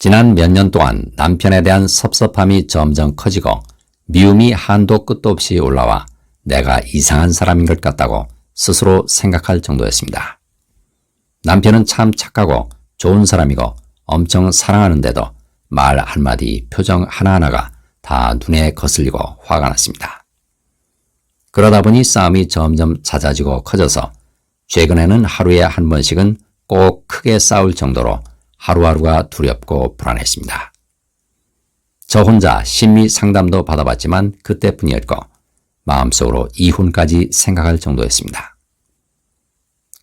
지난 몇 년 동안 남편에 대한 섭섭함이 점점 커지고 미움이 한도 끝도 없이 올라와 내가 이상한 사람인 것 같다고 스스로 생각할 정도였습니다. 남편은 참 착하고 좋은 사람이고 엄청 사랑하는데도 말 한마디, 표정 하나하나가 다 눈에 거슬리고 화가 났습니다. 그러다 보니 싸움이 점점 잦아지고 커져서 최근에는 하루에 한 번씩은 꼭 크게 싸울 정도로 하루하루가 두렵고 불안했습니다. 저 혼자 심리 상담도 받아봤지만 그때뿐이었고 마음속으로 이혼까지 생각할 정도였습니다.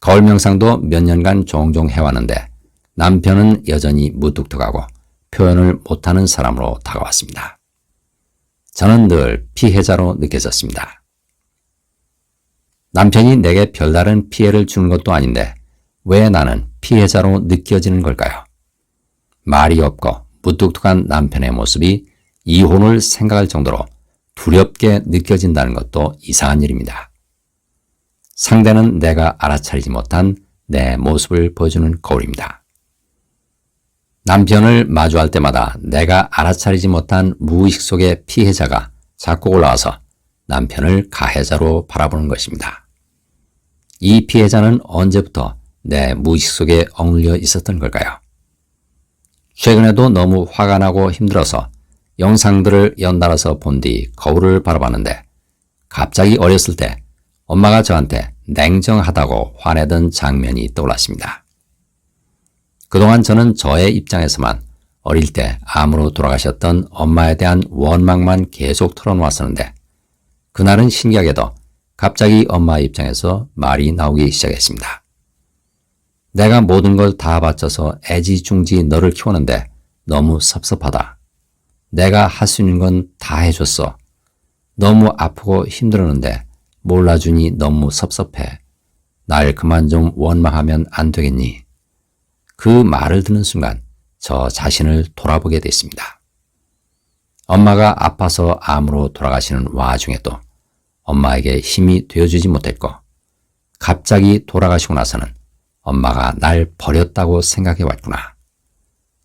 거울 명상도 몇 년간 종종 해왔는데 남편은 여전히 무뚝뚝하고 표현을 못하는 사람으로 다가왔습니다. 저는 늘 피해자로 느껴졌습니다. 남편이 내게 별다른 피해를 주는 것도 아닌데 왜 나는 피해자로 느껴지는 걸까요? 말이 없고 무뚝뚝한 남편의 모습이 이혼을 생각할 정도로 두렵게 느껴진다는 것도 이상한 일입니다. 상대는 내가 알아차리지 못한 내 모습을 보여주는 거울입니다. 남편을 마주할 때마다 내가 알아차리지 못한 무의식 속의 피해자가 자꾸 올라와서 남편을 가해자로 바라보는 것입니다. 이 피해자는 언제부터 내 무의식 속에 억눌려 있었던 걸까요? 최근에도 너무 화가 나고 힘들어서 영상들을 연달아서 본 뒤 거울을 바라봤는데 갑자기 어렸을 때 엄마가 저한테 냉정하다고 화내던 장면이 떠올랐습니다. 그동안 저는 저의 입장에서만 어릴 때 암으로 돌아가셨던 엄마에 대한 원망만 계속 털어놓았었는데 그날은 신기하게도 갑자기 엄마의 입장에서 말이 나오기 시작했습니다. 내가 모든 걸 다 바쳐서 애지중지 너를 키우는데 너무 섭섭하다. 내가 할 수 있는 건 다 해줬어. 너무 아프고 힘들었는데 몰라주니 너무 섭섭해. 날 그만 좀 원망하면 안 되겠니? 그 말을 듣는 순간 저 자신을 돌아보게 됐습니다. 엄마가 아파서 암으로 돌아가시는 와중에도 엄마에게 힘이 되어주지 못했고 갑자기 돌아가시고 나서는 엄마가 날 버렸다고 생각해왔구나.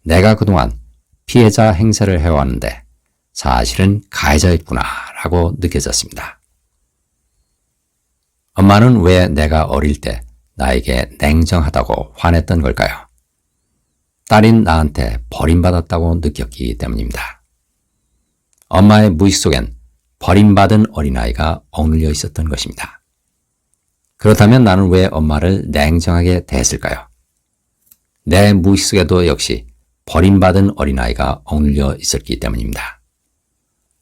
내가 그동안 피해자 행세를 해왔는데 사실은 가해자였구나 라고 느껴졌습니다. 엄마는 왜 내가 어릴 때 나에게 냉정하다고 화냈던 걸까요? 딸인 나한테 버림받았다고 느꼈기 때문입니다. 엄마의 무의식 속엔 버림받은 어린아이가 억눌려 있었던 것입니다. 그렇다면 나는 왜 엄마를 냉정하게 대했을까요? 내 무의식 속에도 역시 버림받은 어린아이가 억눌려 있었기 때문입니다.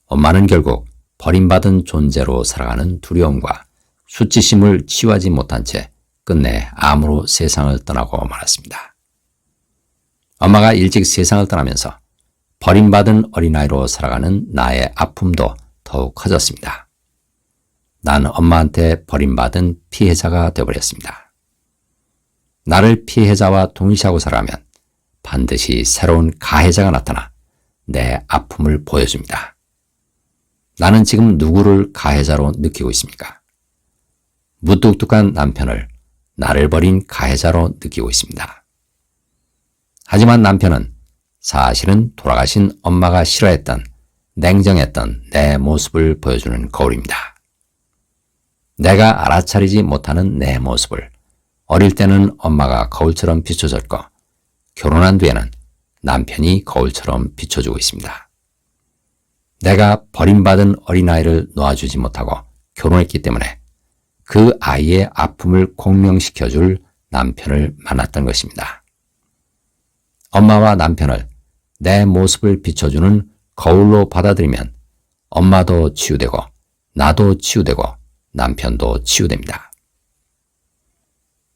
엄마는 결국 버림받은 존재로 살아가는 두려움과 수치심을 치유하지 못한 채 끝내 암으로 세상을 떠나고 말았습니다. 엄마가 일찍 세상을 떠나면서 버림받은 어린아이로 살아가는 나의 아픔도 더욱 커졌습니다. 난 엄마한테 버림받은 피해자가 되어버렸습니다. 나를 피해자와 동일시하고 살아가면 반드시 새로운 가해자가 나타나 내 아픔을 보여줍니다. 나는 지금 누구를 가해자로 느끼고 있습니까? 무뚝뚝한 남편을 나를 버린 가해자로 느끼고 있습니다. 하지만 남편은 사실은 돌아가신 엄마가 싫어했던 냉정했던 내 모습을 보여주는 거울입니다. 내가 알아차리지 못하는 내 모습을 어릴 때는 엄마가 거울처럼 비춰줬고 결혼한 뒤에는 남편이 거울처럼 비춰주고 있습니다. 내가 버림받은 어린아이를 놓아주지 못하고 결혼했기 때문에 그 아이의 아픔을 공명시켜줄 남편을 만났던 것입니다. 엄마와 남편을 내 모습을 비춰주는 거울로 받아들이면 엄마도 치유되고 나도 치유되고 남편도 치유됩니다.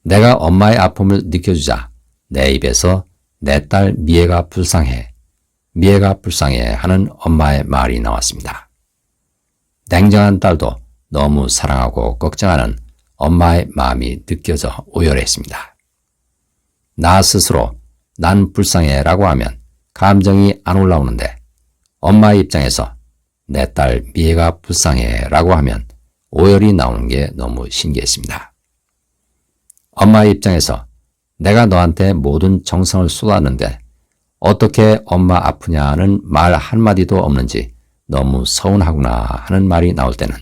내가 엄마의 아픔을 느껴주자 내 입에서 내 딸 미애가 불쌍해, 미애가 불쌍해 하는 엄마의 말이 나왔습니다. 냉정한 딸도 너무 사랑하고 걱정하는 엄마의 마음이 느껴져 오열했습니다. 나 스스로 난 불쌍해 라고 하면 감정이 안 올라오는데 엄마의 입장에서 내 딸 미애가 불쌍해 라고 하면 오열이 나오는 게 너무 신기했습니다. 엄마의 입장에서 내가 너한테 모든 정성을 쏟았는데 어떻게 엄마 아프냐는 말 한마디도 없는지 너무 서운하구나 하는 말이 나올 때는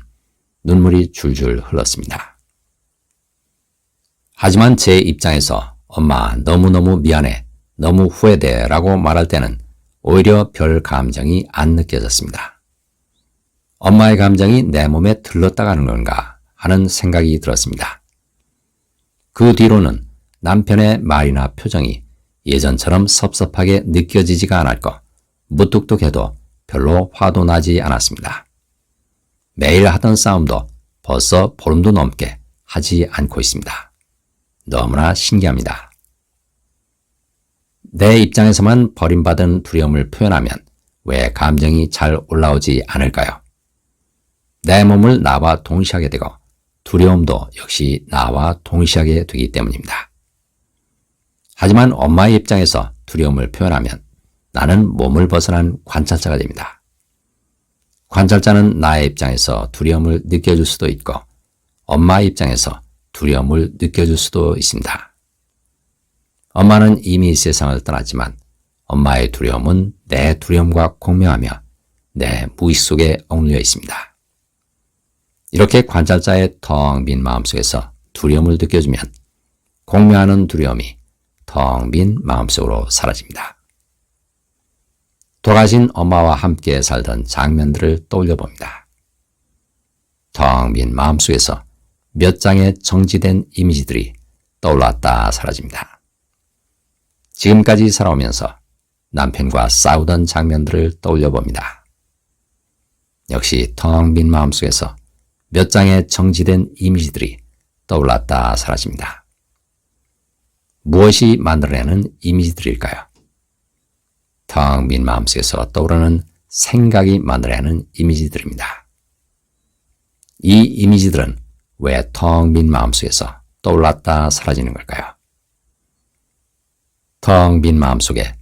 눈물이 줄줄 흘렀습니다. 하지만 제 입장에서 엄마 너무너무 미안해, 너무 후회돼 라고 말할 때는 오히려 별 감정이 안 느껴졌습니다. 엄마의 감정이 내 몸에 들렀다가는 건가 하는 생각이 들었습니다. 그 뒤로는 남편의 말이나 표정이 예전처럼 섭섭하게 느껴지지가 않았고 무뚝뚝해도 별로 화도 나지 않았습니다. 매일 하던 싸움도 벌써 보름도 넘게 하지 않고 있습니다. 너무나 신기합니다. 내 입장에서만 버림받은 두려움을 표현하면 왜 감정이 잘 올라오지 않을까요? 내 몸을 나와 동시하게 되고 두려움도 역시 나와 동시하게 되기 때문입니다. 하지만 엄마의 입장에서 두려움을 표현하면 나는 몸을 벗어난 관찰자가 됩니다. 관찰자는 나의 입장에서 두려움을 느껴줄 수도 있고 엄마의 입장에서 두려움을 느껴줄 수도 있습니다. 엄마는 이미 세상을 떠났지만 엄마의 두려움은 내 두려움과 공명하며 내 무의식 속에 억눌려 있습니다. 이렇게 관찰자의 텅 빈 마음속에서 두려움을 느껴주면 공명하는 두려움이 텅 빈 마음속으로 사라집니다. 돌아가신 엄마와 함께 살던 장면들을 떠올려 봅니다. 텅 빈 마음속에서 몇 장의 정지된 이미지들이 떠올랐다 사라집니다. 지금까지 살아오면서 남편과 싸우던 장면들을 떠올려 봅니다. 역시 텅 빈 마음속에서 몇 장의 정지된 이미지들이 떠올랐다 사라집니다. 무엇이 만들어내는 이미지들일까요? 텅 빈 마음속에서 떠오르는 생각이 만들어내는 이미지들입니다. 이 이미지들은 왜 텅 빈 마음속에서 떠올랐다 사라지는 걸까요? 텅 빈 마음속에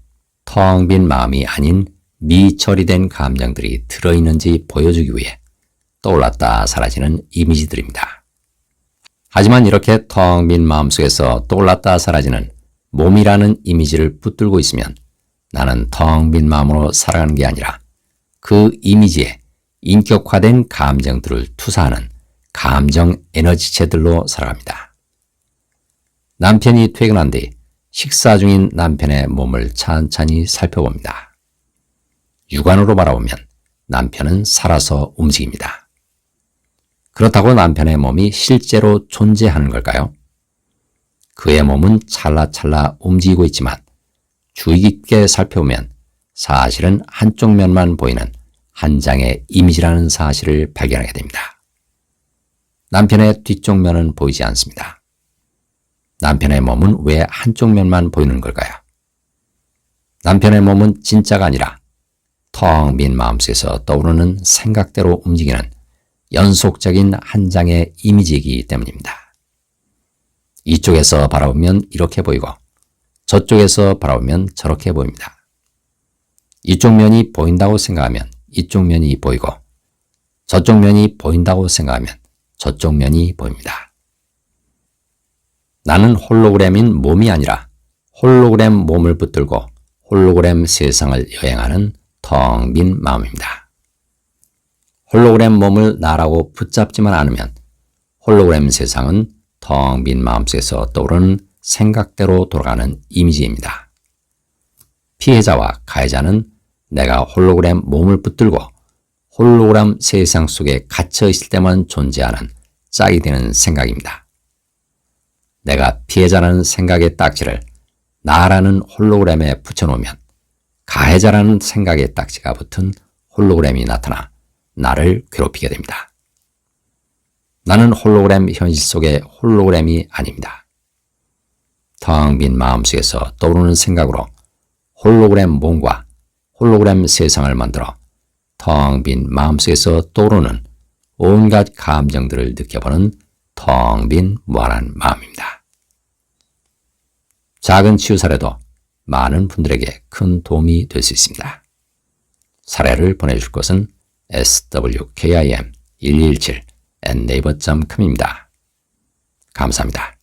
텅 빈 마음이 아닌 미처리된 감정들이 들어있는지 보여주기 위해 떠올랐다 사라지는 이미지들입니다. 하지만 이렇게 텅 빈 마음속에서 떠올랐다 사라지는 몸이라는 이미지를 붙들고 있으면 나는 텅 빈 마음으로 살아가는 게 아니라 그 이미지에 인격화된 감정들을 투사하는 감정 에너지체들로 살아갑니다. 남편이 퇴근한 뒤 식사 중인 남편의 몸을 찬찬히 살펴봅니다. 육안으로 바라보면 남편은 살아서 움직입니다. 그렇다고 남편의 몸이 실제로 존재하는 걸까요? 그의 몸은 찰나찰나 움직이고 있지만 주의 깊게 살펴보면 사실은 한쪽 면만 보이는 한 장의 이미지라는 사실을 발견하게 됩니다. 남편의 뒤쪽 면은 보이지 않습니다. 남편의 몸은 왜 한쪽 면만 보이는 걸까요? 남편의 몸은 진짜가 아니라 텅 빈 마음속에서 떠오르는 생각대로 움직이는 연속적인 한 장의 이미지이기 때문입니다. 이쪽에서 바라보면 이렇게 보이고 저쪽에서 바라보면 저렇게 보입니다. 이쪽 면이 보인다고 생각하면 이쪽 면이 보이고 저쪽 면이 보인다고 생각하면 저쪽 면이 보입니다. 나는 홀로그램인 몸이 아니라 홀로그램 몸을 붙들고 홀로그램 세상을 여행하는 텅 빈 마음입니다. 홀로그램 몸을 나라고 붙잡지만 않으면 홀로그램 세상은 텅 빈 마음속에서 떠오르는 생각대로 돌아가는 이미지입니다. 피해자와 가해자는 내가 홀로그램 몸을 붙들고 홀로그램 세상 속에 갇혀 있을 때만 존재하는 짝이 되는 생각입니다. 내가 피해자라는 생각의 딱지를 나라는 홀로그램에 붙여놓으면 가해자라는 생각의 딱지가 붙은 홀로그램이 나타나 나를 괴롭히게 됩니다. 나는 홀로그램 현실 속의 홀로그램이 아닙니다. 텅 빈 마음속에서 떠오르는 생각으로 홀로그램 몸과 홀로그램 세상을 만들어 텅 빈 마음속에서 떠오르는 온갖 감정들을 느껴보는 텅 빈 무한한 마음입니다. 작은 치유 사례도 많은 분들에게 큰 도움이 될 수 있습니다. 사례를 보내줄 곳은 swkim1217@naver.com입니다. 감사합니다.